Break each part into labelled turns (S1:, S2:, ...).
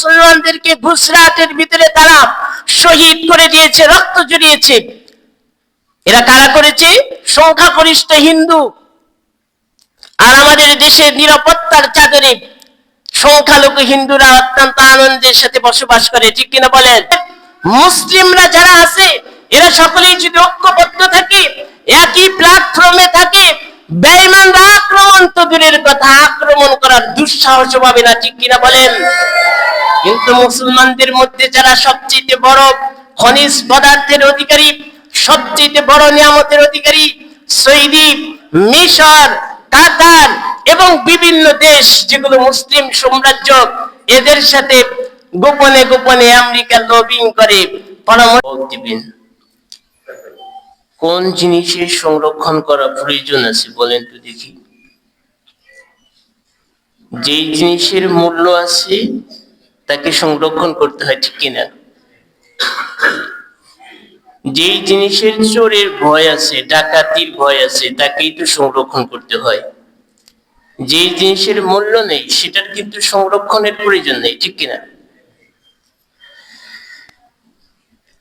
S1: মুসলমানদেরকে গুজরাটের ভিতরে তারা শহীদ করে দিয়েছে, রক্ত জড়িয়েছে। এরা কারা করেছে? সংখ্যাগরিষ্ঠ হিন্দু। আর আমাদের দেশের নিরাপত্তার চাদরে সংখ্যালঘু হিন্দুরা অত্যন্ত আনন্দের সাথে বসবাস করে, ঠিক কিনা বলেন? মুসলিমরা যারা আছে এরা সকলেই যদি ঐক্যবদ্ধ থাকে, একই প্ল্যাটফর্মে থাকে, বেঈমানরা আক্রমণ তো দূরের কথা, আক্রমণ করার দুঃসাহস পাবে না, ঠিক কিনা বলেন? কিন্তু মুসলমানদের মধ্যে যারা সবচেয়ে বড় খনিজ পদার্থের অধিকারী, সবচেয়ে বড় নিয়ামতের অধিকারী, সৌদি, মিশর, কাতার এবং বিভিন্ন দেশ যেগুলো মুসলিম সাম্রাজ্য, এদের সাথে গোপনে গোপনে আমেরিকা লবিং করে পরামর্শ দিবেন। কোন জিনিসের সংরক্ষণ করা প্রয়োজন আছে বলেন তো দেখি? যেই জিনিসের মূল্য আছে তাকে সংরক্ষণ করতে হয়, ঠিক কিনা? যেই জিনিসের চোরের ভয় আছে, ডাকাতির ভয় আছে, তাকেই তো সংরক্ষণ করতে হয়। যেই জিনিসের মূল্য নেই সেটার কিন্তু সংরক্ষণের প্রয়োজন নেই, ঠিক কিনা?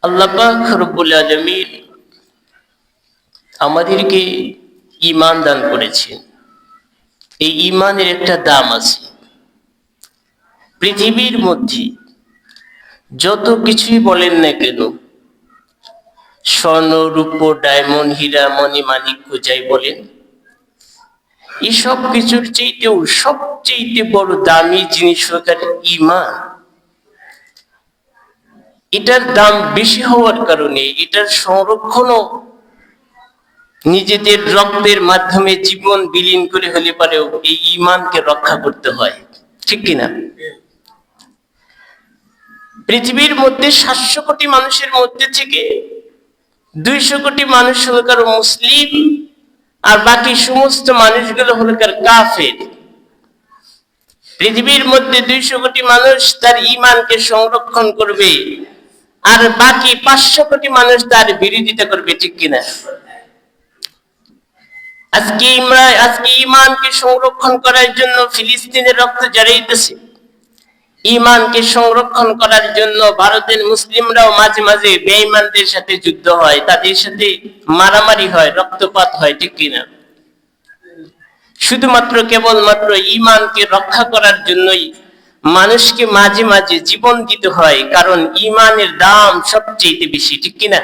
S1: আল্লাহ পাক রব্বুল আলামিন আমাদেরকে ঈমান দান করেছেন। এই ঈমানের একটা দাম আছে। পৃথিবীর মধ্যে যত কিছুই বলেন না কেন, স্বর্ণ, রূপো, ডায়মন্ড, হীরা, মণি, মাণিক্য যাই বলেন, এই সব কিছুর চাইতেও সবচেয়ে বড় দামি জিনিস হলো ঈমান। এটার দাম বেশি হওয়ার কারণে এটার সংরক্ষণও নিজেদের রক্তের মাধ্যমে জীবন বিলীন করে হলে পারেও এই ঈমানকে রক্ষা করতে হয়, ঠিক কিনা? পৃথিবীর মধ্যে 700 কোটি মানুষের মধ্যে থেকে 200 কোটি মানুষ হলো কারো মুসলিম, আর বাকি সমস্ত মানুষগুলো হলো কার কাফের। পৃথিবীর মধ্যে 200 কোটি মানুষ তার ঈমানকে সংরক্ষণ করবে, আর বাকি 500 কোটি মানুষ তার বিরোধিতা করবে, ঠিক কিনা? আজকে ঈমানকে সংরক্ষণ করার জন্য ফিলিস্তিনের রক্ত ঝরাইতেছে। ঈমানকে সংরক্ষণ করার জন্য ভারতের মুসলিমরাও মাঝে মাঝে বেঈমানদের সাথে যুদ্ধ হয়, তাদের সাথে মারামারি হয়, রক্তপাত হয়, ঠিক কিনা? শুধুমাত্র কেবলমাত্র ঈমানকে রক্ষা করার জন্যই মানুষকে মাঝে মাঝে জীবন দিতে হয়, কারণ ঈমানের দাম সবচেয়ে বেশি, ঠিক কিনা?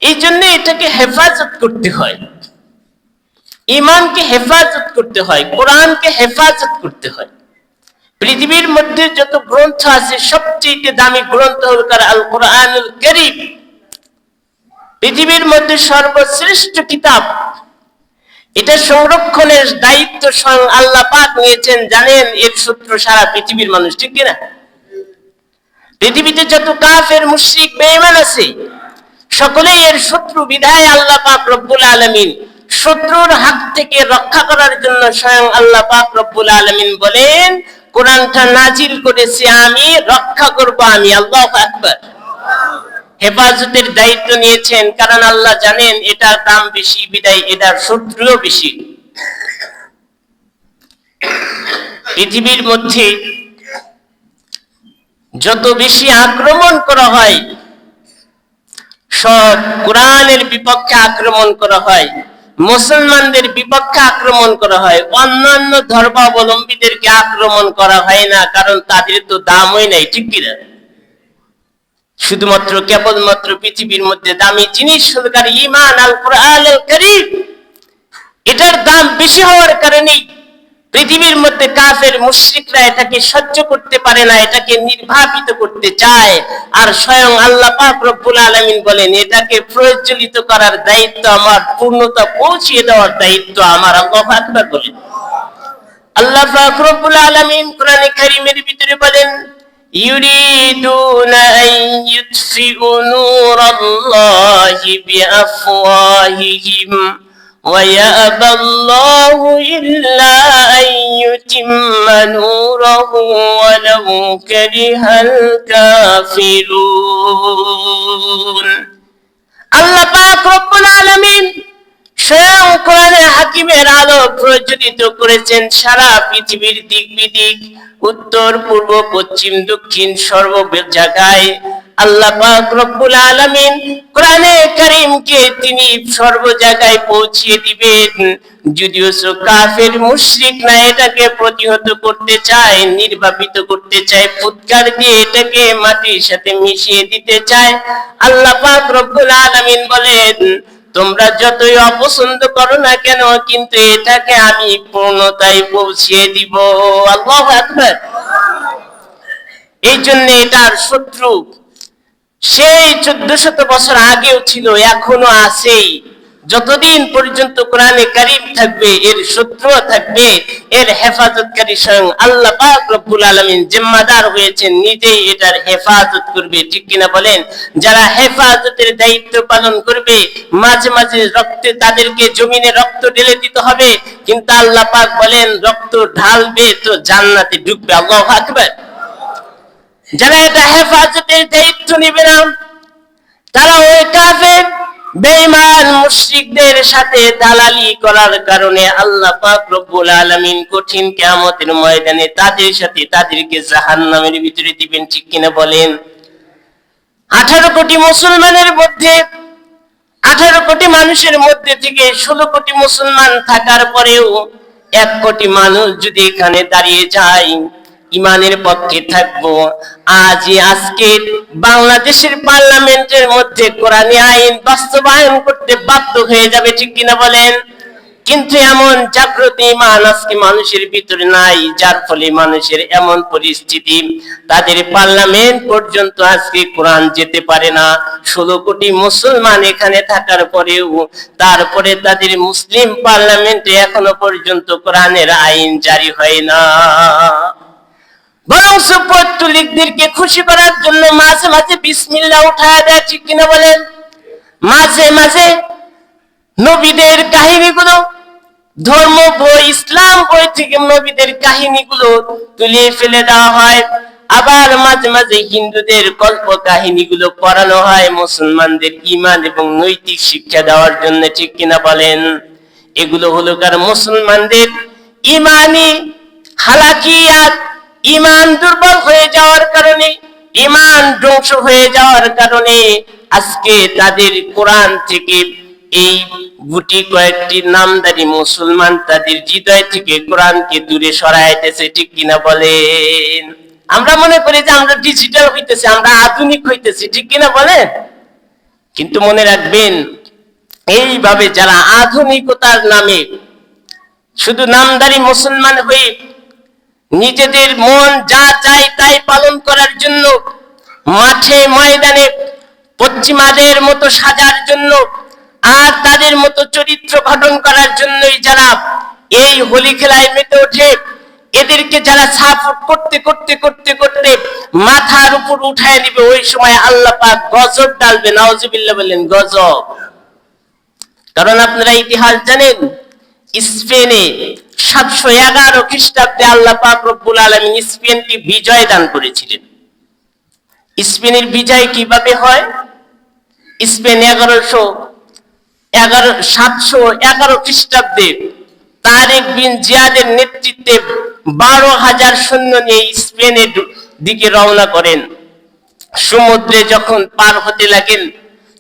S1: এই জন্য এটাকে হেফাজত করতে হয়, ঈমানকে হেফাজত করতে হয়, কোরআনকে হেফাজত করতে হয়। পৃথিবীর মধ্যে যত গ্রন্থ আছে সবচেয়ে দামি গ্রন্থ হল আল কোরআনুল কারীম। পৃথিবীর মধ্যে সর্বশ্রেষ্ঠ কিতাব। এটা সংরক্ষণের দায়িত্ব স্বয়ং আল্লাহ পাক নিয়েছেন। জানেন এর শত্রু সারা পৃথিবীর মানুষ, ঠিক কিনা? পৃথিবীতে যত কাফের, মুশরিক, বেঈমান আছে সকলেই এর শত্রু। বিধায় আল্লাহ পাক রব্বুল আলামিন শত্রুর হাত থেকে রক্ষা করার জন্য স্বয়ং আল্লাহ পাক রব্বুল আলামিন বলেন, কোরআনটা নাজিল করেছি আমি, রক্ষা করব আমি। আল্লাহু আকবার। হেফাজতের দায়িত্ব নিয়েছেন, কারণ আল্লাহ জানেন এটার দাম বেশি, বিদায় এটার শত্রুও বেশি। পৃথিবীর মধ্যে যত বেশি আক্রমণ করা হয়, সব কোরআনের বিপক্ষে আক্রমণ করা হয়, মুসলমানদের বিপক্ষে আক্রমণ করা হয়, অন্যান্য ধর্মাবলম্বীদেরকে আক্রমণ করা হয় না, কারণ তাদের তো দামই নাই, ঠিক কিনা? শুধুমাত্র কেবলমাত্র পৃথিবীর মধ্যে দামি জিনিস হলো ঈমান, আল কোরআনুল কারীম। এটার দাম বেশি হওয়ার কারণে পৃথিবীর মধ্যে কাফের, মুশরিকরা এটাকে সহ্য করতে পারে না, এটাকে নির্বাপিত করতে চায়। আর স্বয়ং আল্লাহ পাক রব্বুল আলামিন বলেন, এটাকে প্রজ্বলিত করার দায়িত্ব আমার, পূর্ণতা পৌঁছিয়ে দেওয়ার দায়িত্ব আমার। আল্লাহু আকবার বলেন। আল্লাহ পাক রব্বুল আলামিন কোরআনে কারীমের ভিতরে বলেন, ইউরিদুনা আন ইউতফিউ নূরাল্লাহি বিআফওয়াহিহিম وَيَأْبَى اللَّهُ إِلَّا أَن يُتِمَّ نُورَهُ وَلَوْ كَرِهَ الْكَافِرُونَ। আল্লাহ পাক রব্বুল আলামিন স্বয়ং কোরআনে হাকিমের আলো প্রজ্বলিত করেছেন সারা পৃথিবীর দিক বিদিক। উত্তর পূর্ব পশ্চিম দক্ষিণ সর্ব জায়গায় আল্লাহ পাক রব্বুল আলামিন কোরআনে কারীমকে তিনি সর্ব জায়গায় পৌঁছিয়ে দিবেন। যদিও কাফের মুশরিক না এটাকে প্রতিহত করতে চায়, নির্বাপিত করতে চায়, ফুৎকার দিয়ে এটাকে মাটির সাথে মিশিয়ে দিতে চায়, আল্লাহ পাক রব্বুল আলামিন বলেন তোমরা যতই অপছন্দ করো না কেন, কিন্তু এটাকে আমি পূর্ণতায় পৌঁছিয়ে দিব। আল্লাহু আকবার। এই জন্য এটার শত্রু সেই 1400 বছর আগেও ছিল, এখনো আছেই। যতদিন পর্যন্ত কোরআনে কারীম থাকবে এর শত্রু থাকবে, এর হেফাজতকারী স্বয়ং আল্লাহ পাক রব্বুল আলামিন জিম্মাদার হয়েছেন, নিজেই এটার হেফাজত করবে। ঠিক কিনা বলেন? যারা হেফাজতের দায়িত্ব পালন করবে, মাঝে মাঝে রক্তে তাদেরকে জমিনে রক্ত ঢেলে দিতে হবে, কিন্তু আল্লাহ পাক বলেন রক্ত ঢালবে তো জান্নাতে ঢুকবে। আল্লাহু আকবার। যারা এটা হেফাজতের দায়িত্ব নেবে না, তারা ওই কাফের বেঈমান মুশরিকদের সাথে দালালি করার কারণে আল্লাহ পাক রব্বুল আলামিন কঠিন কিয়ামতের ময়দানে তাদের সাথে তাদেরকে জাহান্নামের ভিতরে দিবেন। ঠিক কিনা বলেন? 18 কোটি মুসলমানের মধ্যে, 18 কোটি মানুষের মধ্যে থেকে 16 কোটি মুসলমান থাকার পরেও 1 কোটি মানুষ যদি এখানে দাঁড়িয়ে যায়, ইমানের পক্ষে থাকবো, আজকে বাংলাদেশের পার্লামেন্টের মধ্যে কোরআনী আইন বাস্তবায়ন করতে বাধ্য হয়ে যাবে। ঠিক কিনা বলেন? কিন্তু এমন জাগ্রত ঈমান আজকে মানুষের ভিতরে নাই, যার ফলে মানুষের এমন পরিস্থিতি, তাদের পার্লামেন্ট পর্যন্ত আজকে কোরআন যেতে পারে না। 16 কোটি মুসলমান এখানে থাকার পরেও তারপরে তাদের মুসলিম পার্লামেন্টে এখনো পর্যন্ত কোরআনের আইন জারি হয় না। বরং পত্তলিকদেরকে খুশি করার জন্য মাঝে মাঝে বিসমিল্লাহ উঠায় দেয়। ঠিক কিনা বলেন? মাঝে মাঝে নবীদের কাহিনীগুলো, ধর্ম বই, ইসলাম বই থেকে নবীদের কাহিনীগুলো তুলে ফেলে দেওয়া হয়। আবার মাঝে মাঝে হিন্দুদের কল্প কাহিনীগুলো পড়ানো হয় মুসলমানদের ঈমান এবং নৈতিক শিক্ষা দেওয়ার জন্য। ঠিক কিনা বলেন? এগুলো হলো কার মুসলমানদের ঈমানি হালাকিয়াত, ঈমান দুর্বল হয়ে যাওয়ার কারণে, ঈমান ধ্বংস হয়ে যাওয়ার কারণে আজকে তাদের কোরআন থেকে এই গুটি কয়েকটি নামধারী মুসলমান তাদের হৃদয় থেকে কোরআনকে দূরে সরাইতেছে। ঠিক কিনা বলেন? আমরা মনে করি যে আমরা ডিজিটাল হইতেছি, আমরা আধুনিক হইতেছি। ঠিক কিনা বলেন? কিন্তু মনে রাখবেন, এইভাবে যারা আধুনিকতার নামে শুধু নামধারী মুসলমান হয়ে নিজেদের মন যা চায় তাই পালন করার জন্য, মাঠে ময়দানে পশ্চিমাদের মতো সাজার জন্য আর তাদের মতো চরিত্র গঠন করার জন্যই যারা এই হোলি খেলায় মেতে ওঠে, এদেরকে যারা সাপোর্ট করতে করতে করতে করতে মাথার উপর উঠায় দিবে, ওই সময় আল্লাহ পাক গজব ডালবে। নাউজুবিল্লাহ বলেন, গজব। কারণ আপনারা ইতিহাস জানেন, স্পেনে 711 খ্রিস্টাব্দে আল্লাহ পাক রব্বুল আলামিন স্পেনকে বিজয় দান করেছিলেন। স্পেনের বিজয় কিভাবে হয়? স্পেন 711 খ্রিস্টাব্দে তারেক বিন জিয়াদের নেতৃত্বে 12,000 সৈন্য নিয়ে স্পেনের দিকে রওনা করেন। সমুদ্রে যখন পার হতে লাগেন,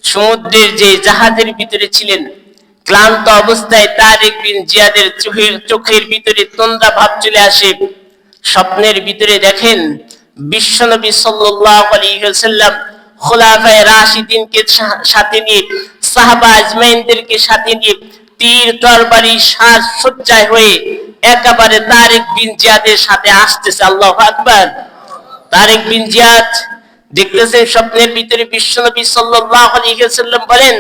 S1: সমুদ্রের যে জাহাজের ভিতরে ছিলেন, ক্লান্ত অবস্থায় তারেক বিন জিয়াদের চোখের ভিতরে তন্দ্রা ভাব চলে আসে। স্বপ্নের ভিতরে দেখেন বিশ্বনবী সাল্লাল্লাহু আলাইহি ওয়াসাল্লাম খোলাফায়ে রাশিদিনকে সাথে নিয়ে, সাহাবা আজমাইনদেরকে সাথে নিয়ে তীর তরবারি সাজ সজ্জায় হয়ে একেবারে তারেক বিন জিয়াদের সাথে আসতেছে। আল্লাহু আকবার। তারেক বিন জিয়াদ দেখতেছেন স্বপ্নের ভিতরে বিশ্বনবী সাল্লাল্লাহু আলাইহি ওয়াসাল্লাম বলেন,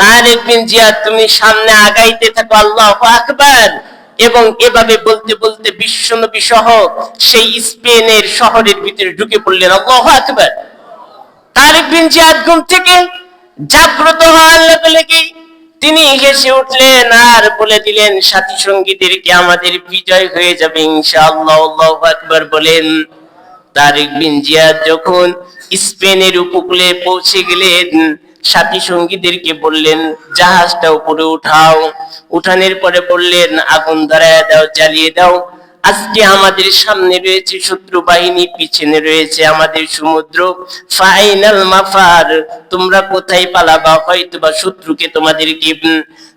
S1: তারেক বিন জিয়াদ তুমি সামনে আগাইতে থাকো। আল্লাহু আকবার। এবং এভাবে বলতে বলতে বিশ্বনবী সহ সেই স্পেনের শহরের ভিতরে ঢুকে পড়লেন। আল্লাহু আকবার। তারেক বিন জিয়াদ ঘুম থেকে জাগ্রত হওয়ার লগে লগেই তিনি হেসে উঠলেন আর বলে দিলেন, সাথী সঙ্গীদেরকে আমাদের বিজয় হয়ে যাবে ইনশাআল্লাহ। আল্লাহু আকবার বলেন। তারেক বিন জিয়াদ যখন স্পেনের উপকূলে পৌঁছে গেলেন, সাথী সঙ্গীদেরকে বললেন জাহাজটা উপরে উঠাও। উঠানোর পরে বললেন আগুন ধরায় দাও, জ্বালিয়ে দাও। আজকে আমাদের সামনে রয়েছে শত্রু বাহিনী, পিছনে রয়েছে আমাদের সমুদ্র। ফাইনাল মাফার, তোমরা কোথায় পালাবা? হয়তোবা শত্রুকে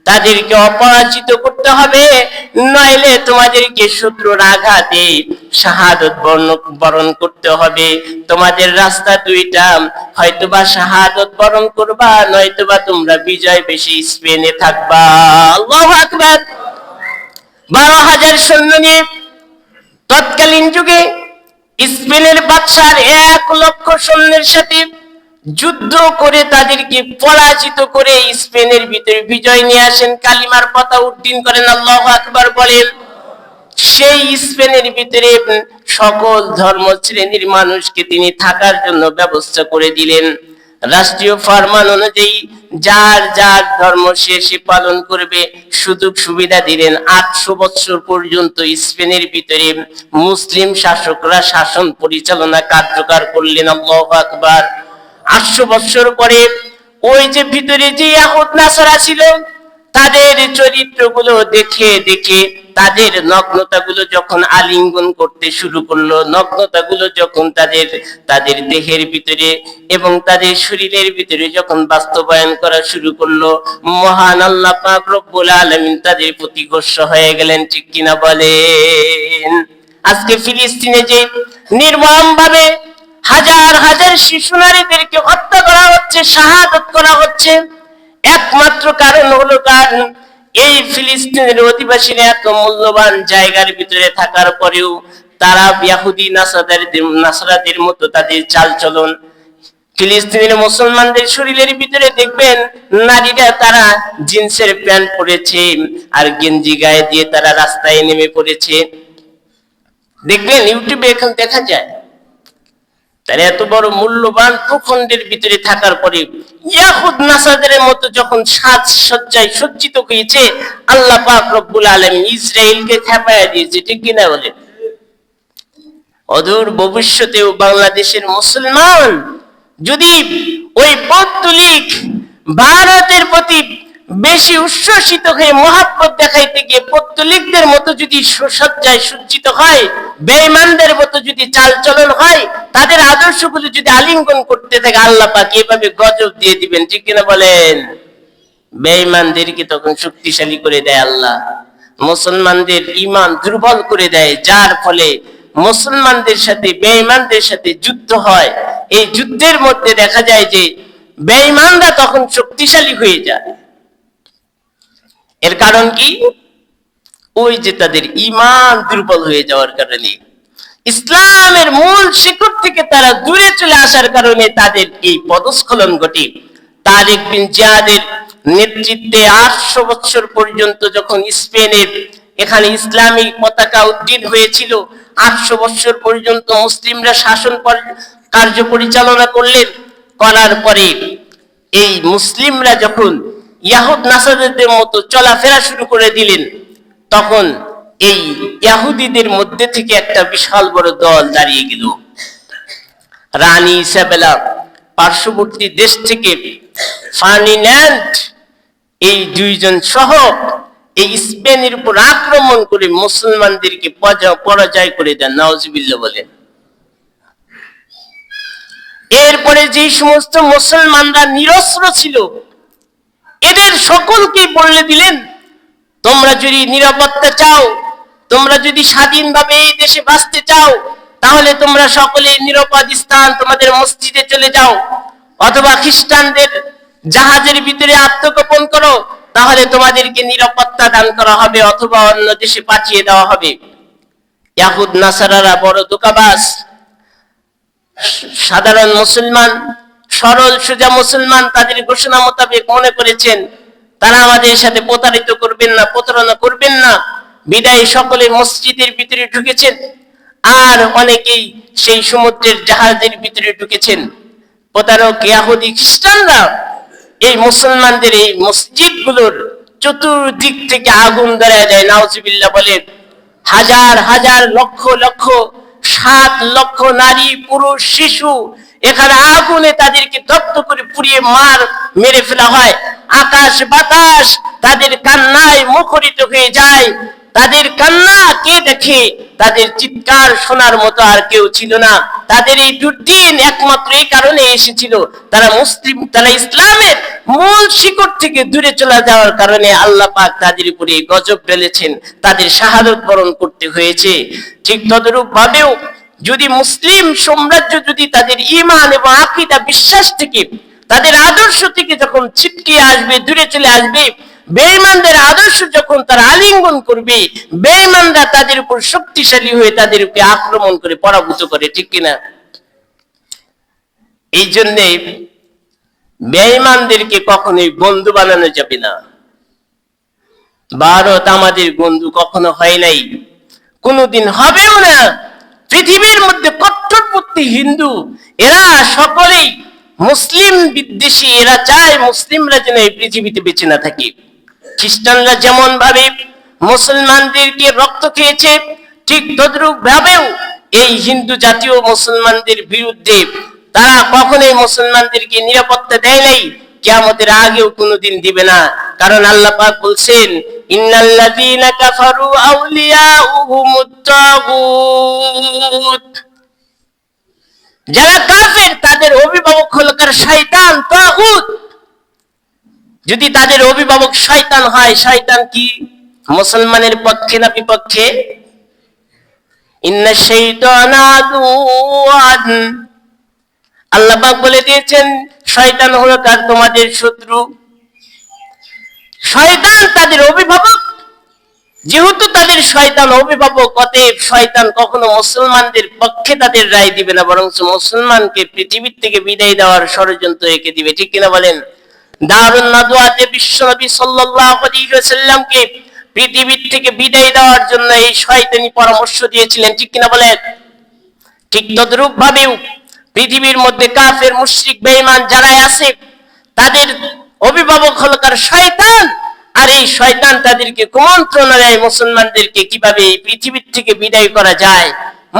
S1: তাদেরকে অপরাজিত করতে হবে, নইলে তোমাদেরকে শত্রুর আঘাতে শাহাদত বরণ করতে হবে। তোমাদের রাস্তা দুইটা, হয়তোবা শাহাদত বরণ করবা, নয়তোবা তোমরা বিজয় বেশি স্পেনে থাকবা। আল্লাহু আকবার। 12,000 সৈন্য নিয়ে তৎকালীন যুগে স্পেনের বাদশার 1 লক্ষ সৈন্যের সাথে যুদ্ধ করে তাদেরকে পরাজিত করে স্পেনের ভিতরে বিজয় নিয়ে আসেন, কালিমার পতাকা উড্ডীন করেন, আল্লাহু আকবার বলেন। সেই স্পেনের ভিতরে সকল ধর্ম শ্রেণীর মানুষকে তিনি থাকার জন্য ব্যবস্থা করে দিলেন। রাষ্ট্রীয় ফরমান অনুযায়ী যার যার ধর্ম সে পালন করবে, সুযোগ সুবিধা দিলেন। 800 বছর পর্যন্ত স্পেনের ভিতরে মুসলিম শাসকরা শাসন পরিচালনা কার্যকর করলেন, আল্লাহু আকবার। 800 বছর পরে ওই যে ভিতরে যে ইয়াহুদ নাসারা ছিল, তাদের চরিত্রগুলো দেখে দেখে তাদের নগ্নতাগুলো যখন আলিঙ্গন করতে শুরু করলো, নগ্নতাগুলো যখন তাদের দেহের ভিতরে এবং তাদের শরীরের ভিতরে যখন বাস্তবায়ন করা শুরু করলো, মহান আল্লাহ পাক রব্বুল আলামিন তাদের প্রতি গোস্ব হয়ে গেলেন, ঠিক কিনা বলেন? আজকে ফিলিস্তিনে যে নির্মম ভাবে হাজার হাজার শিশু নারীদেরকে হত্যা করা হচ্ছে, শাহাদত করা হচ্ছে, একমাত্র কারণ হলো কারণ এই ফিলিস্তিনের অধিবাসীরা এত মূল্যবান জায়গার ভিতরে থাকার পরেও তারা ইহুদি নাসারাদের মতো তাদের চালচলন। ফিলিস্তিনের মুসলমানদের শরীরের ভিতরে দেখবেন নারীরা তারা জিন্সের প্যান্ট পরেছে আর গেঞ্জি গায়ে দিয়ে তারা রাস্তায় নেমে পড়েছে, দেখবেন ইউটিউবে এখন দেখা যায়। তারা এত বড় মূল্যবান ভূখণ্ডের ভিতরে থাকার পরে ইয়াহুদ নাসারাদের মতো যখন সাজসজ্জায় সজ্জিত হয়েছে, আল্লাহ পাক রব্বুল আলামিন ইসরায়েলকে খেপায়া দিয়েছে, ঠিক কিনা বলে? অদূর ভবিষ্যতেও বাংলাদেশের মুসলমান যদি ওই পৌত্তলিক ভারতের প্রতি বেশি উচ্ছ্বসিত হয়ে মহাব্বত দেখাইতে গিয়ে পৌত্তলিকদের মতো যদি সজ্জায় সজ্জিত হয়, বেঈমানদের মতো যদি চালচলন হয়, তাদের আদর্শগুলো যদি আলিঙ্গন করতে থাকে, আল্লাহ পাক এভাবে গজব দিয়ে দিবেন, ঠিক কিনা বলেন? বেঈমানদেরকে তখন শক্তিশালী করে দেয় আল্লাহ, মুসলমানদের ঈমান দুর্বল করে দেয়, যার ফলে মুসলমানদের সাথে বেঈমানদের সাথে যুদ্ধ হয়। এই যুদ্ধের মধ্যে দেখা যায় যে বেঈমানরা তখন শক্তিশালী হয়ে যায়। এর কারণ কি? ওই যে তাদের ঈমান দুর্বল হয়ে যাওয়ার কারণে, ইসলামের মূল শিকড় থেকে তারা দূরে চলে আসার কারণে তাদের এই পদস্খলন ঘটে। তারিক বিন জিয়াদের নেতৃত্বে 800 বছর পর্যন্ত যখন স্পেনের এখানে ইসলামিক পতাকা উড্ডীন হয়েছিল, 800 বছর পর্যন্ত মুসলিমরা শাসন কার্য পরিচালনা করলেন। করার পরে এই মুসলিমরা যখন ইয়াহুদ নাসারাদের মতো চলাফেরা শুরু করে দিলেন, তখন এই ইহুদিদের মধ্যে থেকে একটা বিশাল বড় দল দাঁড়িয়ে গেল। রানী ইসাবেলা পার্শ্ববর্তী দেশ থেকে ফার্ডিন্যান্ড, এই দুইজন সহ এই স্পেনের উপর আক্রমণ করে মুসলমানদেরকে পরাজয় করে দেন, নাউজুবিল্লাহ বলেন। এরপরে যে সমস্ত মুসলমানরা নিরস্ত্র ছিল, এদের সকলকে বলে দিলেন, তোমরা যদি নিরাপত্তা চাও, তোমরা যদি স্বাধীনভাবে এই দেশে বাঁচতে চাও, তাহলে তোমরা সকলে নিরাপদ স্থান তোমাদের মসজিদে চলে যাও, অথবা খ্রিস্টানদের জাহাজের ভিতরে আত্মগোপন করো, তাহলে তোমাদেরকে নিরাপত্তা দান করা হবে, অথবা অন্য দেশে পাঠিয়ে দেওয়া হবে। ইয়াহুদ নাসারারা বড় ধোঁকাবাজ। সাধারণ মুসলমান, সরল সোজা মুসলমান তাদের ঘোষণা মোতাবেক মনে করেছেন তারা আমাদের সাথে প্রতারিত করবেন না, প্রতারণা করবেন না, বিদায় সকলে মসজিদের ভিতরে ঢুকেছেন, আর অনেকেই সেই সমুদ্রের জাহাজের ভিতরে ঢুকেছেন। প্রতারক ইহুদি খ্রিস্টানরা এই মুসলমানদের এই মসজিদগুলোর চতুর্দিক থেকে আগুন ধরা যায়, নাউজুবিল্লাহ বলেন। হাজার হাজার লক্ষ লক্ষ 7 লক্ষ নারী পুরুষ শিশু এখানে আগুনে তাদেরকে দগ্ধ করে পুড়িয়ে মেরে ফেলা হয়। আকাশ বাতাস তাদের কান্নায় মুখরিত হয়ে যায়। তাদের কান্না কে দেখে, তাদের চিৎকার শোনার মতো আর কেউ ছিল না। তাদের এই দুর্দিন একমাত্র এই কারণে এসেছিল, তারা ইসলামের মূল শিকড় থেকে দূরে চলে যাওয়ার কারণে আল্লাহ পাক তাদের উপরে গজব ঢেলেছেন, তাদের শাহাদত বরণ করতে হয়েছে। ঠিক তদরূপ ভাবেও যদি মুসলিম সাম্রাজ্য যদি তাদের ঈমান এবং আকীদা বিশ্বাস থেকে, তাদের আদর্শ থেকে যখন ছিটকে আসবে, দূরে চলে আসবে, বেঈমানদের আদর্শ যখন তারা আলিঙ্গন করবে, বেঈমানরা তাদের উপর শক্তিশালী হয়ে তাদের উপরে আক্রমণ করে পরাভূত করে, ঠিক কিনা? এই জন্যে বেঈমানদেরকে কখনোই বন্ধু বানানো যাবে না। ভারত আমাদের বন্ধু কখনো হয় নাই, কোনোদিন হবেও না। পৃথিবীর মধ্যে কট্টরপন্থী হিন্দু এরা সকলেই মুসলিম বিদ্বেষী, এরা চায় মুসলিমরা যেন এই পৃথিবীতে বেঁচে না থাকে। খ্রিস্টানরা যেমন ভাবে মুসলমানদেরকে রক্ত খেয়েছে, ঠিক তদ্রূপ ভাবেও এই হিন্দু জাতীয় মুসলমানদের বিরুদ্ধে তারা কখনোই মুসলমানদেরকে নিরাপত্তা দেয় নাই, কিয়ামতের আগেও কোনোদিন দিবে না। কারণ আল্লাহ পাক বলছেন, ইন্নাল্লাযীনা কাফারু আউলিয়াউহুমুত তাগুত, যারা কাফের তাদের অভিভাবক হলো কার? শয়তান, তাগুত। যদি তাদের অভিভাবক শয়তান হয়, শয়তান কি মুসলমানের পক্ষে না বিপক্ষে? ইন্নাশ শাইতানা আদুওয়ান, আল্লাহ পাক বলে দিয়েছেন শয়তান হলো কার? তোমাদের শত্রু। শয়তান তাদের অভিভাবক, যেহেতু তাদের শয়তান অভিভাবক, অতএব শয়তান কখনো মুসলমানদের পক্ষে তাদের রায় দিবে না, বরং মুসলমানকে পৃথিবীর থেকে বিদায় দেওয়ার ষড়যন্ত্র এঁকে দিবে, ঠিক কিনা বলেন? দারুন নাদওয়াতে বিশ্বনবী সাল্লাল্লাহু আলাইহি ওয়াসাল্লামকে পৃথিবীর থেকে বিদায় দেওয়ার জন্য এই শয়তানি পরামর্শ দিয়েছিলেন, ঠিক কিনা বলেন? ঠিক তদ্রূপ ভাবেও পৃথিবীর মধ্যে কাফের, মুশরিক, বেঈমান যারা আছে তাদের অভিভাবক হলো কার? শয়তান। আর এই শয়তান তাদেরকে কুমন্ত্রণা দেয় মুসলমানদেরকে কিভাবে এই পৃথিবীর থেকে বিদায় করা যায়,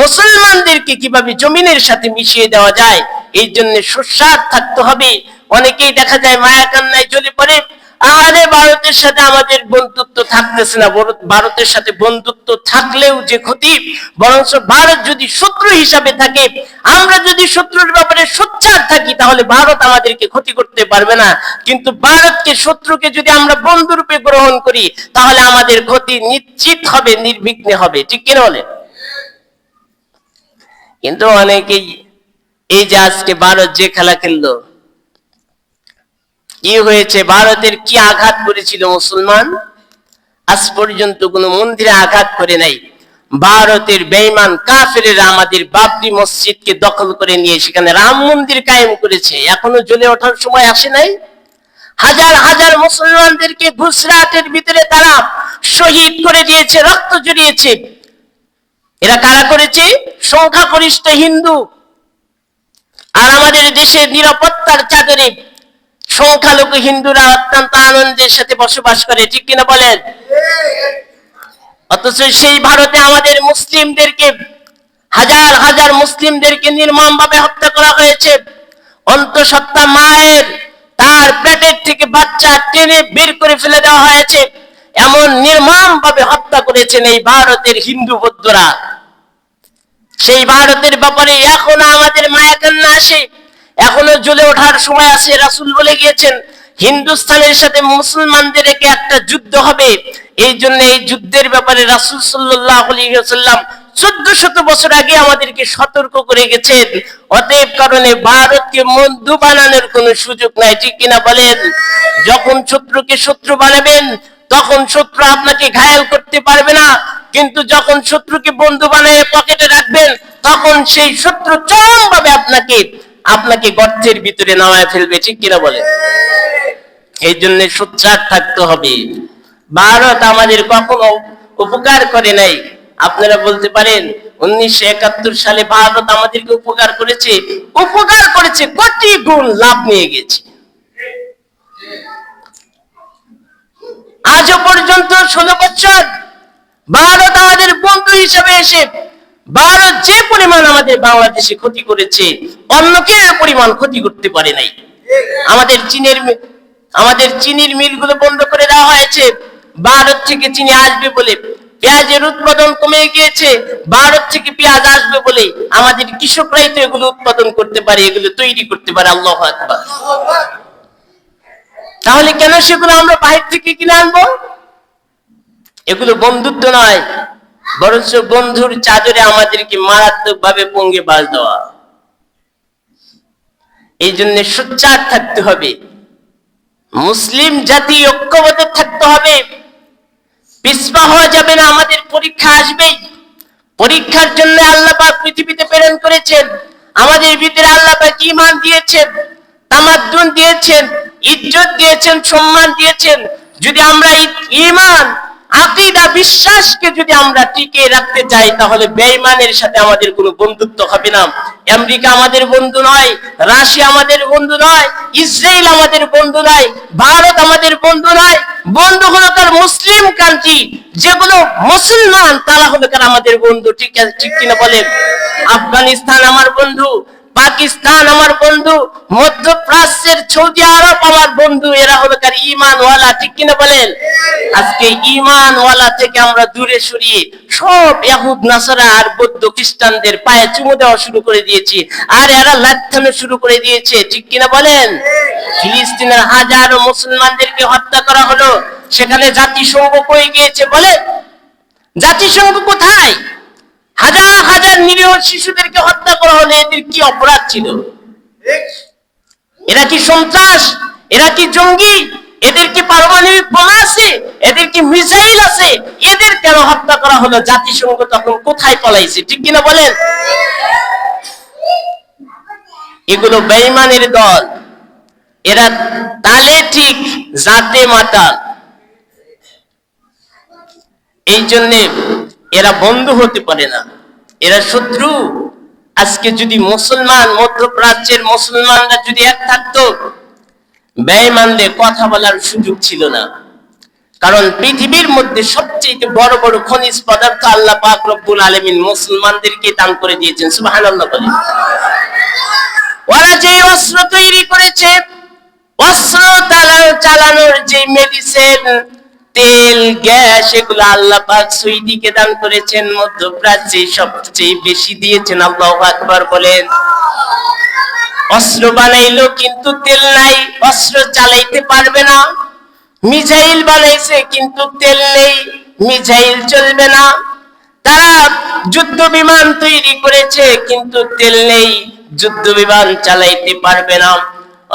S1: মুসলমানদেরকে কিভাবে জমিনের সাথে মিশিয়ে দেওয়া যায়। এই জন্য সুস্বাদ থাকতে হবে। অনেকেই দেখা যায় মায়া কান্নায় জ্বলে পড়ে, আরে ভারতের সাথে আমাদের বন্ধুত্ব থাকতেছে না। ভারতের সাথে বন্ধুত্ব থাকলেও যে ক্ষতি, বরঞ্চ ভারত যদি শত্রু হিসাবে থাকে, আমরা যদি শত্রুর ব্যাপারে সোচ্চার থাকি, তাহলে ভারত আমাদেরকে ক্ষতি করতে পারবে না। কিন্তু ভারতকে, শত্রুকে যদি আমরা বন্ধু রূপে গ্রহণ করি, তাহলে আমাদের ক্ষতি নিশ্চিত হবে, নির্বিঘ্নে হবে, ঠিক কিনা বলে? কিন্তু অনেকেই এই যে আজকে ভারত যে খেলা খেললো, কি হয়েছে? ভারতের কি আঘাত করেছিল মুসলমান? আজ পর্যন্ত কোনো মন্দিরে আঘাত করে নাই। ভারতের বেঈমান কাফেরেরা আমাদের বাবরি মসজিদকে দখল করে নিয়ে সেখানে রাম মন্দির কায়েম করেছে, এখনো জ্বলে ওঠার সময় আসে নাই। হাজার হাজার মুসলমানদেরকে গুজরাটের ভিতরে তারা শহীদ করে দিয়েছে, রক্ত ঝরিয়েছে। এরা কারা করেছে? সংখ্যাগরিষ্ঠ হিন্দু। আর আমাদের দেশের নিরাপত্তার চাদরে সংখ্যালঘু হিন্দুরা অত্যন্ত আনন্দের সাথে বসবাস করে, ঠিক কিনা বলেন? অথচ সেই ভারতে আমাদের মুসলিমদেরকে, হাজার হাজার মুসলিমদেরকে নির্মমভাবে হত্যা করা হয়েছে। অন্তঃসত্ত্বা মায়ের, তার পেটের থেকে বাচ্চা টেনে বের করে ফেলে দেওয়া হয়েছে। এমন নির্মমভাবে হত্যা করেছেন এই ভারতের হিন্দু বৌদ্ধরা। সেই ভারতের ব্যাপারে এখনো আমাদের মায়া কান্না আসে, এখনো জ্বলে ওঠার সময় আছে। রাসূল বলে গিয়েছেন, হিন্দুস্তানের সাথে মুসলমানদের একটা যুদ্ধ হবে। এই জন্য এই যুদ্ধের ব্যাপারে রাসূল সাল্লাল্লাহু আলাইহি ওয়াসাল্লাম 1400 বছর আগে আমাদেরকে সতর্ক করে গেছেন। অতএব কারণে ভারতকে বন্ধু বানানোর কোনো সুযোগ নাই, ঠিক কিনা বলেন? যখন শত্রুকে শত্রু বানাবেন, তখন শত্রু আপনাকে ঘায়েল করতে পারবে না। কিন্তু যখন শত্রুকে বন্ধু বানিয়ে পকেটে রাখবেন, তখন সেই শত্রু চরমভাবে আপনাকে গর্তের ভিতরে নামায় ফেলবে, ঠিক কিনা বলে? এই জন্য সোচ্চার থাকতে হবে। ভারত আমাদের কখনো উপকার করে নাই। আপনারা বলতে পারেন 1971 সালে ভারত আমাদেরকে উপকার করেছে, কোটি গুণ লাভ নিয়ে গেছে। আজও পর্যন্ত 16 বছর ভারত আমাদের বন্ধু হিসেবে এসে ভারত যে পরিমাণ আমাদের বাংলাদেশে ক্ষতি করেছে, অন্য কেউ পরিমাণ ক্ষতি করতে পারে নাই। আমাদের চিনির মিলগুলো বন্ধ করে দেওয়া হয়েছে ভারত থেকে চিনি আসবে বলে। পেঁয়াজের উৎপাদন কমে গিয়েছে, ভারত থেকে পেঁয়াজ আসবে বলে আমাদের কৃষকরাই তো এগুলো উৎপাদন করতে পারে, এগুলো তৈরি করতে পারে। আল্লাহু আকবার। তাহলে কেন সেগুলো আমরা বাহির থেকে কিনে আনবো? এগুলো বন্ধুত্ব নয়, বরঞ্চ বন্ধুর চাদরে আমাদেরকে মারাত্মক ভাবে পঙ্গে বাজ দেওয়া। এই জন্য সোচ্চার থাকতে হবে, মুসলিম জাতি ঐক্যবদ্ধ থাকতে হবে, পিছপা হওয়া যাবে না। আমাদের পরীক্ষা আসবেই, পরীক্ষার জন্য আল্লাহ পাক পৃথিবীতে প্রেরণ করেছেন। আমাদের ভিতরে আল্লাহ পাক ঈমান দিয়েছেন, তামাদ্দুন দিয়েছেন, ইজ্জত দিয়েছেন, সম্মান দিয়েছেন। যদি আমরা ঈমান, আকীদা, বিশ্বাসকে যদি আমরা টিকিয়ে রাখতে চাই, তাহলে বেঈমানের সাথে আমাদের কোনো বন্ধুত্ব হবে না। আমেরিকা আমাদের বন্ধু নয়, রাশিয়া আমাদের বন্ধু নয়, ইসরায়েল আমাদের বন্ধু নয়, ভারত আমাদের বন্ধু নয়। বন্ধু হলো তার মুসলিম কান্ট্রি, যেগুলো মুসলমান, তারা হলো তার আমাদের বন্ধু। ঠিক কিনা বলেন? আফগানিস্তান আমার বন্ধু, পাকিস্তান আমার বন্ধু, মধ্যপ্রাচ্যের সৌদি আরব আমার বন্ধু। এরা হলো কার ঈমানওয়ালা। ঠিক কিনা বলেন? আজকে ঈমানওয়ালা থেকে আমরা দূরে সরিয়ে সব ইহুদ নাসারা আর বৌদ্ধ খ্রিস্টানদের পায়ে চুমু দেওয়া শুরু করে দিয়েছি, আর এরা লাথানো শুরু করে দিয়েছে। ঠিক কিনা বলেন? ফিলিস্তিনের হাজারো মুসলমানদেরকে হত্যা করা হলো, সেখানে জাতিসংঘ কই গিয়েছে বলেন? জাতিসংঘ কোথায়? হাজার হাজার নিরীহ শিশুদেরকে হত্যা করা হলো, এদের কি অপরাধ ছিল? এরা কি সন্ত্রাস? এরা কি জঙ্গি? এদের কি পারমাণবিক বোমা আছে? এদের কি মিসাইল আছে? এদের কেন হত্যা করা হলো? জাতিসংঘ তখন কোথায় পলাইছে? ঠিক কিনা বলেন? এগুলো বেঈমানের দল, এরা তালে ঠিক জাতে মাতাল। এই জন্যে এরা বন্ধু হতে পারে না, এরা শত্রু। আজকে যদি মুসলমান, মধ্যপ্রাচ্যের মুসলমানরা যদি এক থাকতো, বেঈমানদের কথা বলার সুযোগ ছিল না। কারণ পৃথিবীর মধ্যে সবচেয়ে বড় বড় খনিজ পদার্থ আল্লাহ পাক রব্বুল আলামিন মুসলমানদেরকে দান করে দিয়েছেন। সুবহানাল্লাহ বলেন। ওরা যে অস্ত্র তৈরি করেছে, অস্ত্র চালানোর যে মেডিসিন, তেল, গ্যাস, এগুলো আল্লাহ পাক সৌদিকে দান করেছেন। মধ্যপ্রাচ্যে সবচেয়ে বেশি দিয়েছেন। আল্লাহু আকবার বলেন। অস্ত্র বানাইলো কিন্তু তেল নাই, অস্ত্র চালাইতে পারবে না। মিসাইল বানাইছে কিন্তু তেল নেই, মিসাইল চলবে না। তারা যুদ্ধ বিমান তৈরি করেছে কিন্তু তেল নেই, যুদ্ধ বিমান চালাইতে পারবে না।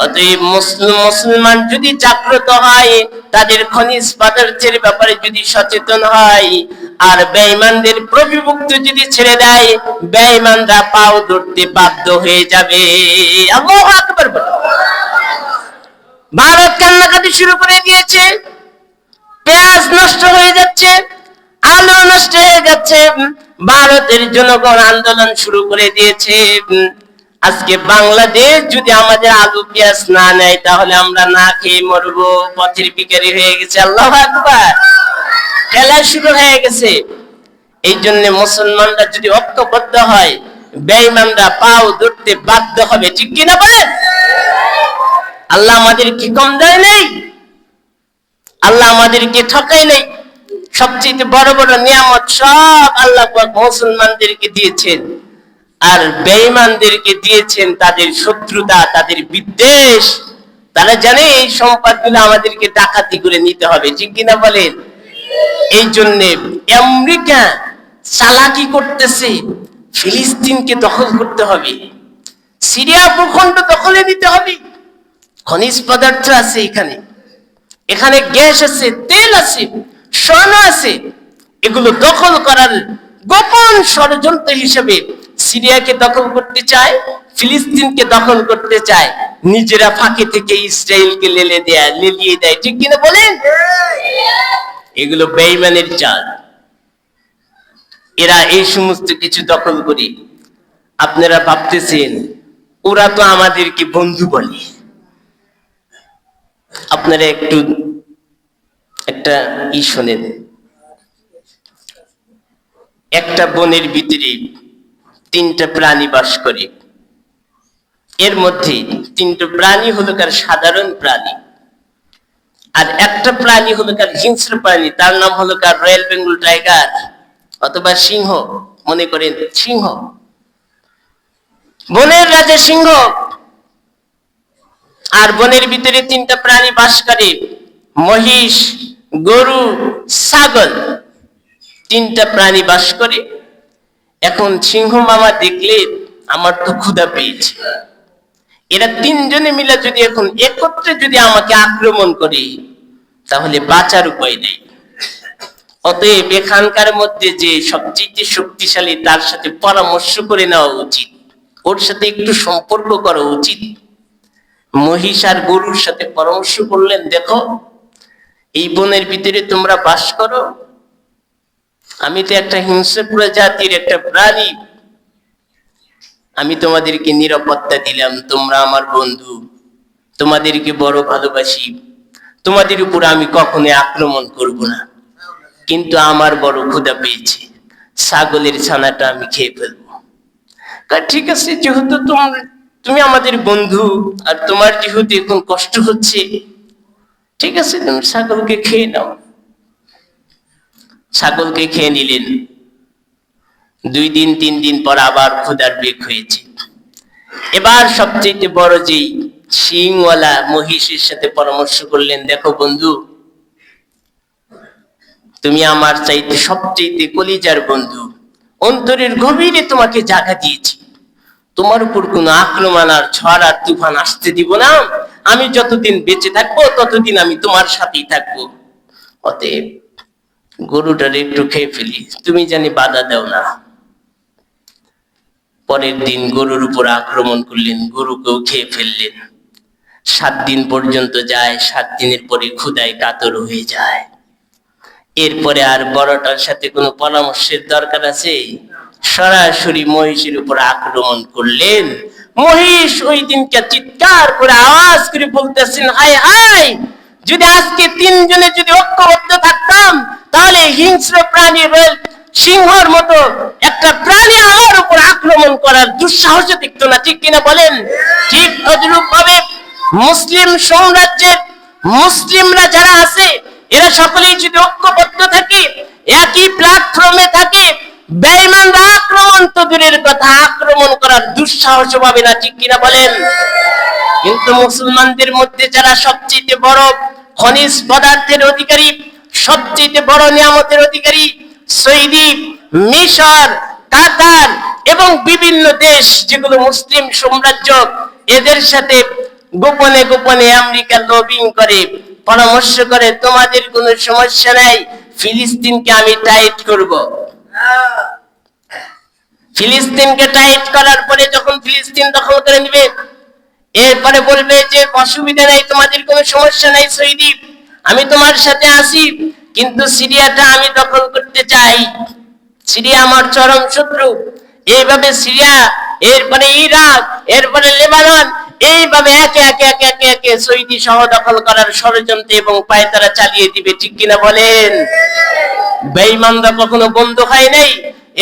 S1: অতএব মুসলমান যদি জাগ্রত হয়, তাদের খনিজ পদার্থের ব্যাপারে যদি সচেতন হয়, আর বেঈমানদের প্রবিভক্ত যদি ছেড়ে দেয়, বেঈমানরা পাও ধরতে বাধ্য হয়ে যাবে। আল্লাহু আকবার। ভারত কান্নাকাটি শুরু করে দিয়েছে, পেঁয়াজ নষ্ট হয়ে যাচ্ছে, আলু নষ্ট হয়ে যাচ্ছে, ভারতের জনগণ আন্দোলন শুরু করে দিয়েছে। আজকে বাংলাদেশ যদি আমাদের আলু পেঁয়াজ না নেয়, তাহলে আমরা না খেয়ে মরবো, পথের ভিখারি হয়ে গেছে। আল্লাহু আকবার। খেলা শুরু হয়ে গেছে। এই জন্য মুসলমানরা যদি ঐক্যবদ্ধ হয়, বেঈমানরা পাও ধরতে বাধ্য হবে। ঠিক কিনা বলেন? আল্লাহ আমাদেরকে কম দেয় নেই, আল্লাহ আমাদেরকে ঠকায় নেই। সবচেয়ে বড় বড় নিয়ামত সব আল্লাহ পাক মুসলমানদেরকে দিয়েছেন, আর বেঈমানদেরকে দিয়েছেন তাদের শত্রুতা, তাদের বিদ্বেষ। তারা জানে এই সম্পদগুলো আমাদেরকে ডাকাতি করে নিতে হবে। ঠিক কিনা বলেন? এই জন্য আমেরিকা চালাকি করতেছে, ফিলিস্তিনকে দখল করতে হবে, সিরিয়া ভূখণ্ড দখলে নিতে হবে। খনিজ পদার্থ আছে এখানে, এখানে গ্যাস আছে, তেল আছে, স্বর্ণ আছে। এগুলো দখল করার গোপন ষড়যন্ত্র হিসেবে সিরিয়াকে দখল করতে চায়, ফিলিস্তিনকে দখল করতে চায়, নিজেরা ফাঁকে থেকে ইসরায়েলকে লেলিয়ে দেয়। ঠিক কিনা বলেন? এগুলো বেঈমানের চাল। এরা এই সমস্ত কিছু দখল করে, আপনারা ভাবতেছেন ওরা তো আমাদেরকে বন্ধু বলে। আপনারা একটা শোনেন, একটা বনের ভিতরে 3টা প্রাণী বাস করে। এর মধ্যে 3টা প্রাণী হলো কার সাধারণ প্রাণী, আর একটা প্রাণী হলো কার হিংস্র প্রাণী, তার নাম হলো কার রয়্যাল বেঙ্গল টাইগার অথবা সিংহ, মনে করেন সিংহ, বনের রাজা সিংহ। আর বনের ভিতরে তিনটা প্রাণী বাস করে, মহিষ, গরু, ছাগল, তিনটা প্রাণী বাস করে। এখন সিংহ মামা দেখলে আমার তো ক্ষুধা পেয়েছে, এরা তিনজনে মিলে যদি এখন একত্রে যদি আমাকে আক্রমণ করে তাহলে বাঁচার উপায় নেই। অতএব এখানকার মধ্যে যে সবচেয়ে শক্তিশালী তার সাথে পরামর্শ করে নেওয়া উচিত, ওর সাথে একটু সম্পর্ক করা উচিত। মহিষ আর গরুর সাথে পরামর্শ করলেন, দেখো এই বনের ভিতরে তোমরা বাস করো, আমি তো একটা হিংস্র প্রজাতির একটা প্রাণী, আমি তোমাদেরকে নিরাপত্তা দিলাম, তোমরা আমার বন্ধু, তোমাদেরকে বড় ভালোবাসি, তোমাদের উপর আমি কখনো আক্রমণ করব না, কিন্তু আমার বড় ক্ষুধা পেয়েছে, ছাগলের ছানাটা আমি খেয়ে ফেলবো। ঠিক আছে, যেহেতু তুমি আমাদের বন্ধু আর তোমার যেহেতু এখন কষ্ট হচ্ছে, ঠিক আছে তুমি ছাগলকে খেয়ে নাও। ছাগলকে খেয়ে নিলেন। 2 দিন 3 দিন পর আবার ক্ষুধার বেগ হয়েছে। এবার সবচেয়ে বড় যেই শিংওয়ালা মহিষের সাথে পরামর্শ করলেন, দেখো বন্ধু, তুমি আমার চাইতে সবচেয়ে কলিজার বন্ধু, অন্তরের গভীরে তোমাকে জায়গা দিয়েছি, তোমার উপর কোন আক্রমণ আর ঝড় আর তুফান আসতে দিব না, আমি যতদিন বেঁচে থাকবো ততদিন আমি তোমার সাথেই থাকবো। অতএব গরুটার একটু খেয়ে ফেলি, তুমি জানি বাধা দাও না। পরের দিন গরুর উপর আক্রমণ করলেন, গরুকেও খেয়ে ফেললেন। 7 দিন পর্যন্ত যায়, 7 দিনের পরে ক্ষুধায় কাতর হয়ে যায়। এরপরে আর বড়টার সাথে কোনো পরামর্শের দরকার আছে? সরাসরি মহিষের উপর আক্রমণ করলেন। মহিষ ওই দিনকে চিৎকার করে আওয়াজ করে বলতেছেন, হায় হায়, যদি আজকে 3 জনে যদি ঐক্যবদ্ধ থাকতাম তাহলে হিংস্র প্রাণী সিংহর মতো একটা প্রাণী আমার উপর আক্রমণ করার দুঃসাহস দেখতো না, ঠিক কিনা বলেন? ঠিক তদ্রূপ ভাবে মুসলিম সাম্রাজ্যের মুসলিমরা যারা আছে এরা সকলেই যদি ঐক্যবদ্ধ থাকে, একই প্ল্যাটফর্মে থাকে, বেঈমানরা আক্রমণ তো দূরের কথা, আক্রমণ করার দুঃসাহস পাবে না, ঠিক কিনা বলেন? কিন্তু মুসলমানদের মধ্যে যারা সবচেয়ে বড় খনিজ পদার্থের অধিকারী, সবচেয়ে বড় নিয়ামতের অধিকারী, সৌদি, মিশর, কাতার এবং বিভিন্ন দেশ যেগুলো মুসলিম সাম্রাজ্য, এদের সাথে গোপনে গোপনে আমেরিকা লবিং করে, পরামর্শ করে, তোমাদের কোনো সমস্যা নাই, ফিলিস্তিনকে আমি টাইট করব। ফিলিস্তিনকে টাইট করার পরে যখন ফিলিস্তিন দখল করে নেবে, এরপরে বলবে যে অসুবিধা নাই, তোমাদের কোনো সমস্যা নাই সৌদি, আমি তোমার সাথে আছি, কিন্তু সিরিয়াটা আমি দখল করতে চাই, সিরিয়া আমার চরম শত্রু। এইভাবে সিরিয়া, এরপরে ইরাক, এরপরে লেবানন, এইভাবে একে একে একে একে একে সৌদি সহ দখল করার ষড়যন্ত্র এবং পায়তারা চালিয়ে দিবে, ঠিক কিনা বলেন? বেঈমানরা কখনো বন্ধু হয় নাই,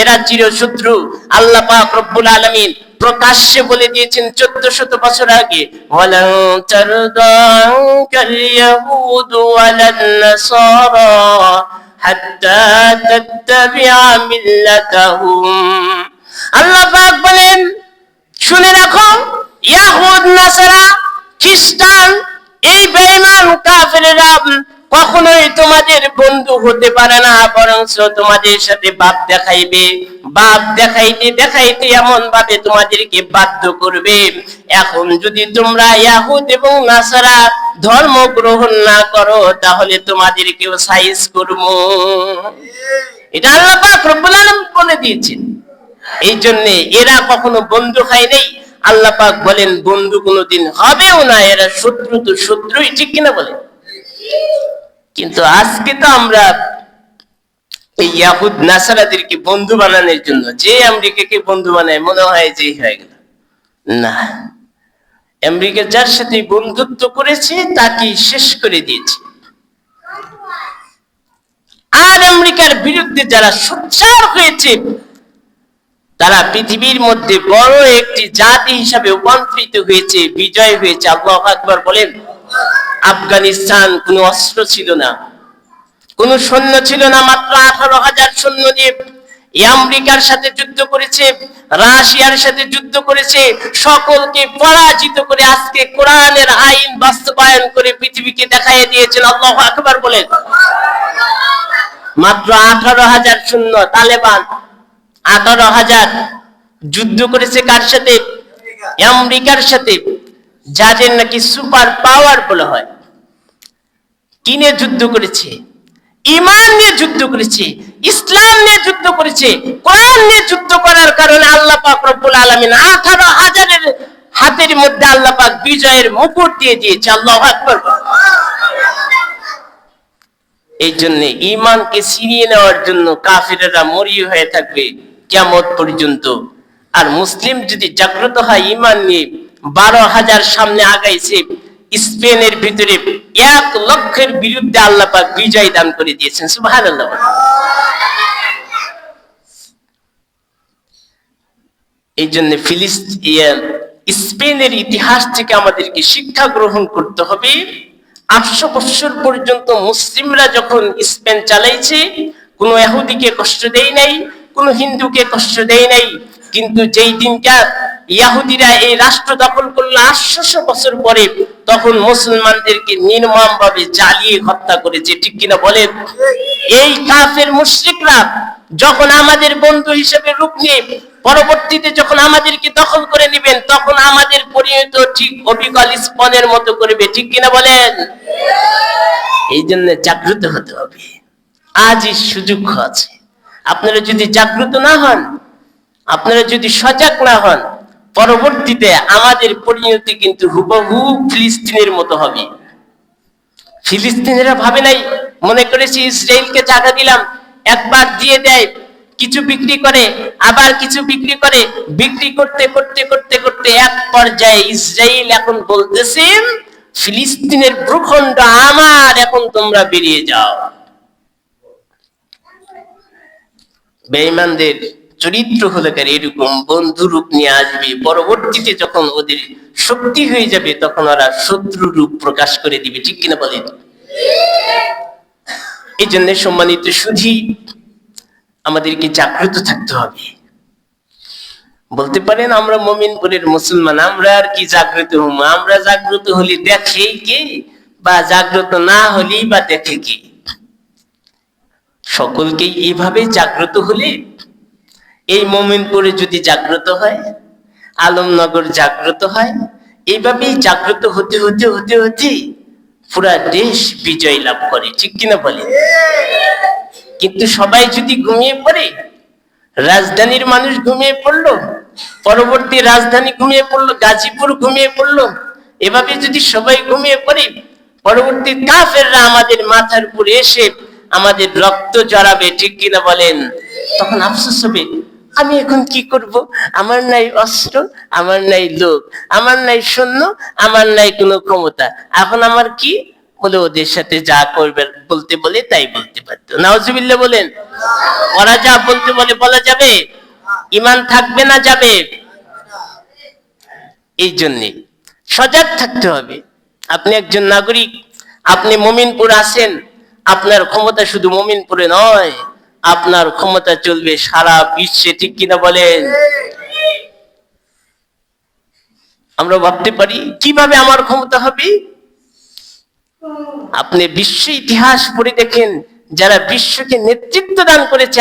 S1: এরা চিরশত্রু। আল্লাহ পাক রব্বুল আলামিন প্রকাশ্যে বলে দিয়েছেন 1400 বছর আগে, ওয়ালান তারদাকাল ইয়াহুদু ওয়ালান নাসারা হাত্তা তাত্তাবিআ মিল্লাতাহুম। আল্লাহ পাক বলেন, শুনে রাখো, ইহুদ, নাসারা, খ্রিস্টান, এই বেঈমান কাফেররা কখনোই তোমাদের বন্ধু হতে পারে না, বরং তোমাদের সাথে বাপ দেখাইবে, বাপ দেখাইতে দেখাইতে এমন ভাবে তোমাদেরকে বাধ্য করবে। এখন যদি তোমরা ইহুদ এবং নাসারা ধর্ম গ্রহণ না করো তাহলে তোমাদেরকেও সাইজ করব। এটা আল্লাহ পাক রব্বুল আলামিন বলে দিয়েছেন। এই জন্য এরা কখনো বন্ধু হয় নাই। আল্লাহ পাক বলেন বন্ধু কোনোদিন হবেও না, এরা শত্রু তো শত্রুই, ঠিক কিনা বলে? কিন্তু আজকে তো আমরা এই ইহুদ নাসারাদেরকে বন্ধু বানানোর জন্য যে আমেরিকাকে বন্ধু বানায় মনে হয় যে হয়ে গেল না, আমেরিকা যার সাথে বন্ধুত্ব করেছে তাকে শেষ করে দিয়েছে। আর আমেরিকার বিরুদ্ধে যারা সোচ্চার হয়েছে তারা পৃথিবীর মধ্যে বড় একটি জাতি হিসাবে রূপান্তরিত হয়েছে, বিজয় হয়েছে। আল্লাহু আকবার বলেন। আফগানিস্তান কোনো অস্ত্র ছিল না, কোন সৈন্য ছিল না, মাত্র 18,000 সৈন্য নিয়ে আমেরিকার সাথে যুদ্ধ করেছে, রাশিয়ার সাথে যুদ্ধ করেছে, সকলকে পরাজিত করে আজকে কোরআনের আইন বাস্তবায়ন করে পৃথিবীকে দেখাইয়ে দিয়েছেন। আল্লাহু আকবার বলেন। মাত্র 18,000 সৈন্য, তালেবান 18,000 যুদ্ধ করেছে কার সাথে? আমেরিকার সাথে, যাদের নাকি সুপার পাওয়ার বলা হয়। কি নিয়ে যুদ্ধ করেছে? ঈমান নিয়ে যুদ্ধ করেছে, ইসলাম নিয়ে যুদ্ধ করেছে, কোরআন নিয়ে যুদ্ধ করার কারণে আল্লাহ পাক রব্বুল আলামিন 18,000-এর হাতের মধ্যে আল্লাহ পাক বিজয়ের মুকুট দিয়ে দিয়েছে। আল্লাহু আকবার। এই জন্য ঈমানকে ছিনিয়ে নেওয়ার জন্য কাফিররা মরিয়া হয়ে থাকবে কিয়ামত পর্যন্ত। আর মুসলিম যদি জাগ্রত হয় ঈমান নিয়ে, 12,000 সামনে আগাইছে, স্পেনের ভিতরে 1 লক্ষের বিরুদ্ধে আল্লাহ পাক বিজয় দান করে দিয়েছেন। সুবহানাল্লাহ। এই জন্য স্পেনের ইতিহাস থেকে আমাদেরকে শিক্ষা গ্রহণ করতে হবে। 800 বছর পর্যন্ত মুসলিমরা যখন স্পেন চালাইছে, কোনো ইহুদিকে কষ্ট দেয় নাই, কোনো হিন্দুকে কষ্ট দেয় নাই। কিন্তু যেই দিনটা ইহুদিরা এই রাষ্ট্র দখল করলো 800 বছর পরে, তখন মুসলমানদেরকে নির্মমভাবে জ্বালিয়ে হত্যা করেছে। ঠিক কিনা বলেন? এই কাফের মুশরিকরা যখন আমাদের বন্ধু হিসেবে রূপ নিয়ে পরবর্তীতে যখন আমাদেরকে দখল করে নেবেন, তখন আমাদের পরিণত ঠিক অবিকল স্পনের মতো করবে। ঠিক কিনা বলেন? এই জন্য জাগ্রত হতে হবে। আজই সুযোগ আছে। আপনারা যদি জাগ্রত না হন, আপনারা যদি সজাগ না হন, পরবর্তীতে আমাদের পরিণতি কিন্তু হুবহু ফিলিস্তিনের মতো হবে। ফিলিস্তিনিরা ভাবে নাই, মনে করেছে ইসরায়েলকে জায়গা দিলাম, একবার দিয়ে দেয়, কিছু বিক্রি করে, আবার কিছু বিক্রি করে, বিক্রি করতে করতে করতে করতে এক পর্যায়ে ইসরায়েল এখন বলতেছে ফিলিস্তিনের ভূখণ্ড আমার, এখন তোমরা বেরিয়ে যাও। বেঈমানদের চরিত্র হলো এরকম, বন্ধু রূপ নিয়ে আসবে, পরবর্তীতে যখন ওদের শক্তি হয়ে যাবে তখন ওরা শত্রু রূপ প্রকাশ করে দিবে। ঠিক কিনা বলেন? এই জন্য সম্মানিত সুধী, আমাদেরকে জাগ্রত থাকতে হবে। বলতে পারেন আমরা মুমিনপুরের মুসলমান, আমরা আর কি জাগ্রত হব? আমরা জাগ্রত হলে দেখে কে, বা জাগ্রত না হলেই বা দেখে কে? সকলকে এইভাবে জাগ্রত হলে, এই মুমিনপুরে যদি জাগ্রত হয়, আলমনগর জাগ্রত হয়, এইভাবেই জাগ্রত হতে হতে হতে হতে পুরা দেশ বিজয় লাভ করে। ঠিক কিনা বলে? কিন্তু সবাই যদি ঘুমিয়ে পড়ে, রাজধানীর মানুষ ঘুমিয়ে পড়লো, পরবর্তী রাজধানী ঘুমিয়ে পড়লো, গাজীপুর ঘুমিয়ে পড়লো, এভাবে যদি সবাই ঘুমিয়ে পড়ে, পরবর্তী কাফেররা আমাদের মাথার উপরে এসে আমাদের রক্ত জড়াবে। ঠিক কিনা বলেন? তখন আফসোস হবে, আমি এখন কি করব? আমার নাই অস্ত্র, আমার নাই লোক, আমার নাই সৈন্য, আমার নাই কোনো ক্ষমতা, এখন আমার কি? বলে ওদের সাথে যা করবে বলতে বলে তাই বলতে পারতো। নাউজুবিল্লাহ বলেন। ওরা যা বলতে বলে বলা যাবে? ঈমান থাকবে না যাবে? এই জন্য সজাগ থাকতে হবে। আপনি একজন নাগরিক, আপনি মুমিনপুর আছেন, আপনার ক্ষমতা শুধু মুমিনপুরে নয়, আপনার ক্ষমতা চলবে সারা বিশ্বে। ঠিক কিনা বলেন? আমরা ভাবতে পারি কিভাবে আমার ক্ষমতা হবে? আপনি বিশ্ব ইতিহাস পড়ে দেখেন, যারা বিশ্বকে নেতৃত্ব দান করেছে,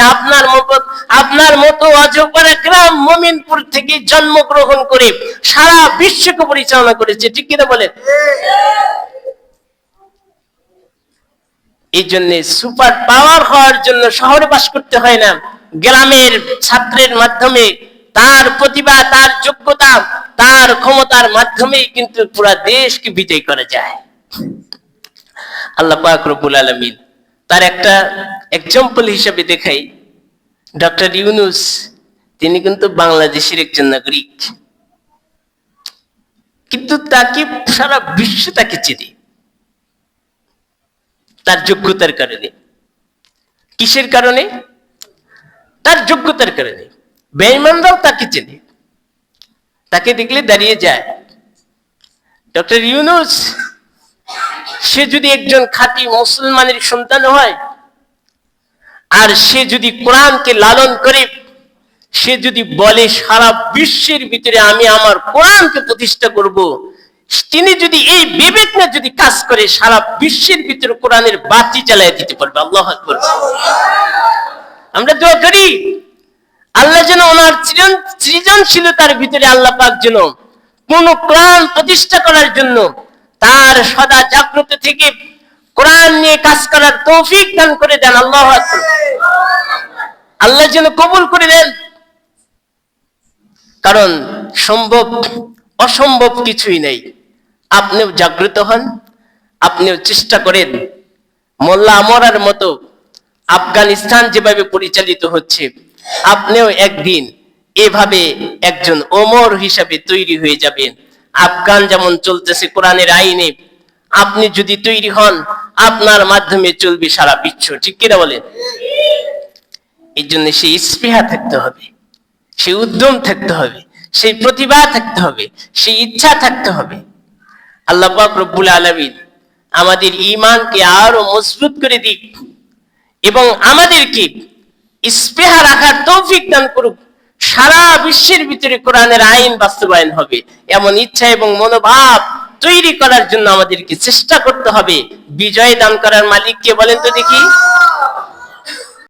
S1: আপনার মতো অজগর একরাম মুমিনপুর থেকে জন্মগ্রহণ করে সারা বিশ্বকে পরিচালনা করেছে। ঠিক কিনা বলেন? এই জন্য সুপার পাওয়ার হওয়ার জন্য শহরে বাস করতে হয় না, গ্রামের ছাত্রের মাধ্যমে তার প্রতিভা, তার যোগ্যতা, তার ক্ষমতার মাধ্যমেই কিন্তু পুরা দেশকে বিজয় করা যায়। আল্লাহ পাক রব্বুল আলামিন তার একটা এক্সাম্পল হিসেবে দেখাই। ডক্টর ইউনূস, তিনি কিন্তু বাংলাদেশের একজন নাগরিক, কিন্তু তাকে সারা বিশ্ব তাকে চেনে তার যোগ্যতার কারণে। কিসের কারণে? তার যোগ্যতার কারণে। বেঈমানরাও তাকে চেনে, তাকে দেখলে দাঁড়িয়ে যায়। ডক্টর ইউনূস সে যদি একজন খাঁটি মুসলমানের সন্তান হয়, আর সে যদি কোরআনকে লালন করে, সে যদি বলে সারা বিশ্বের ভিতরে আমি আমার কোরআনকে প্রতিষ্ঠা করব, তিনি যদি এই বিবেক নিয়ে যদি কাজ করে, সারা বিশ্বের ভিতরে কোরআনের বাতি জ্বালিয়ে দিতে পারবে। আল্লাহু আকবার। আমরা দোয়া করি আল্লাহ যেন ওনার সৃজনশীলতার ভিতরে আল্লাহ পাক যেন কোন কোরআন প্রতিষ্ঠা করার জন্য তার সদা জাগ্রত থেকে কোরআন নিয়ে কাজ করার তৌফিক দান করে দেন। আল্লাহু আকবার। আল্লাহ যেন কবুল করে দেন, কারণ সম্ভব অসম্ভব কিছুই নেই। আপনিও জাগ্রত হন, আপনিও চেষ্টা করেন মোল্লা আমরার মতো আফগানিস্তান যেভাবে পরিচালিত হচ্ছে, আপনিও একদিন এভাবে একজন ওমর হিসাবে তৈরি হয়ে যাবেন। আফগান যেমন চলতেছে কোরআনের আইনে, আপনি যদি তৈরি হন, আপনার মাধ্যমে চলবে সারা বিশ্ব। ঠিক কিনা বলেন? এই জন্য সেই স্পৃহা থাকতে হবে, সেই উদ্যম থাকতে হবে, সেই প্রতিভা থাকতে হবে, সেই ইচ্ছা থাকতে হবে। আল্লাহ পাক রব্বুল আলামিন আমাদের ঈমানকে আরো মজবুত করে দিক এবং আমাদেরকে স্পৃহা রাখার তৌফিক দান করুক। সারা বিশ্বের ভিতরে কোরআনের আইন বাস্তবায়ন হবে, এমন ইচ্ছা এবং মনোভাব তৈরি করার জন্য আমাদেরকে চেষ্টা করতে হবে। বিজয় দান করার মালিক কে বলেন তো দেখি?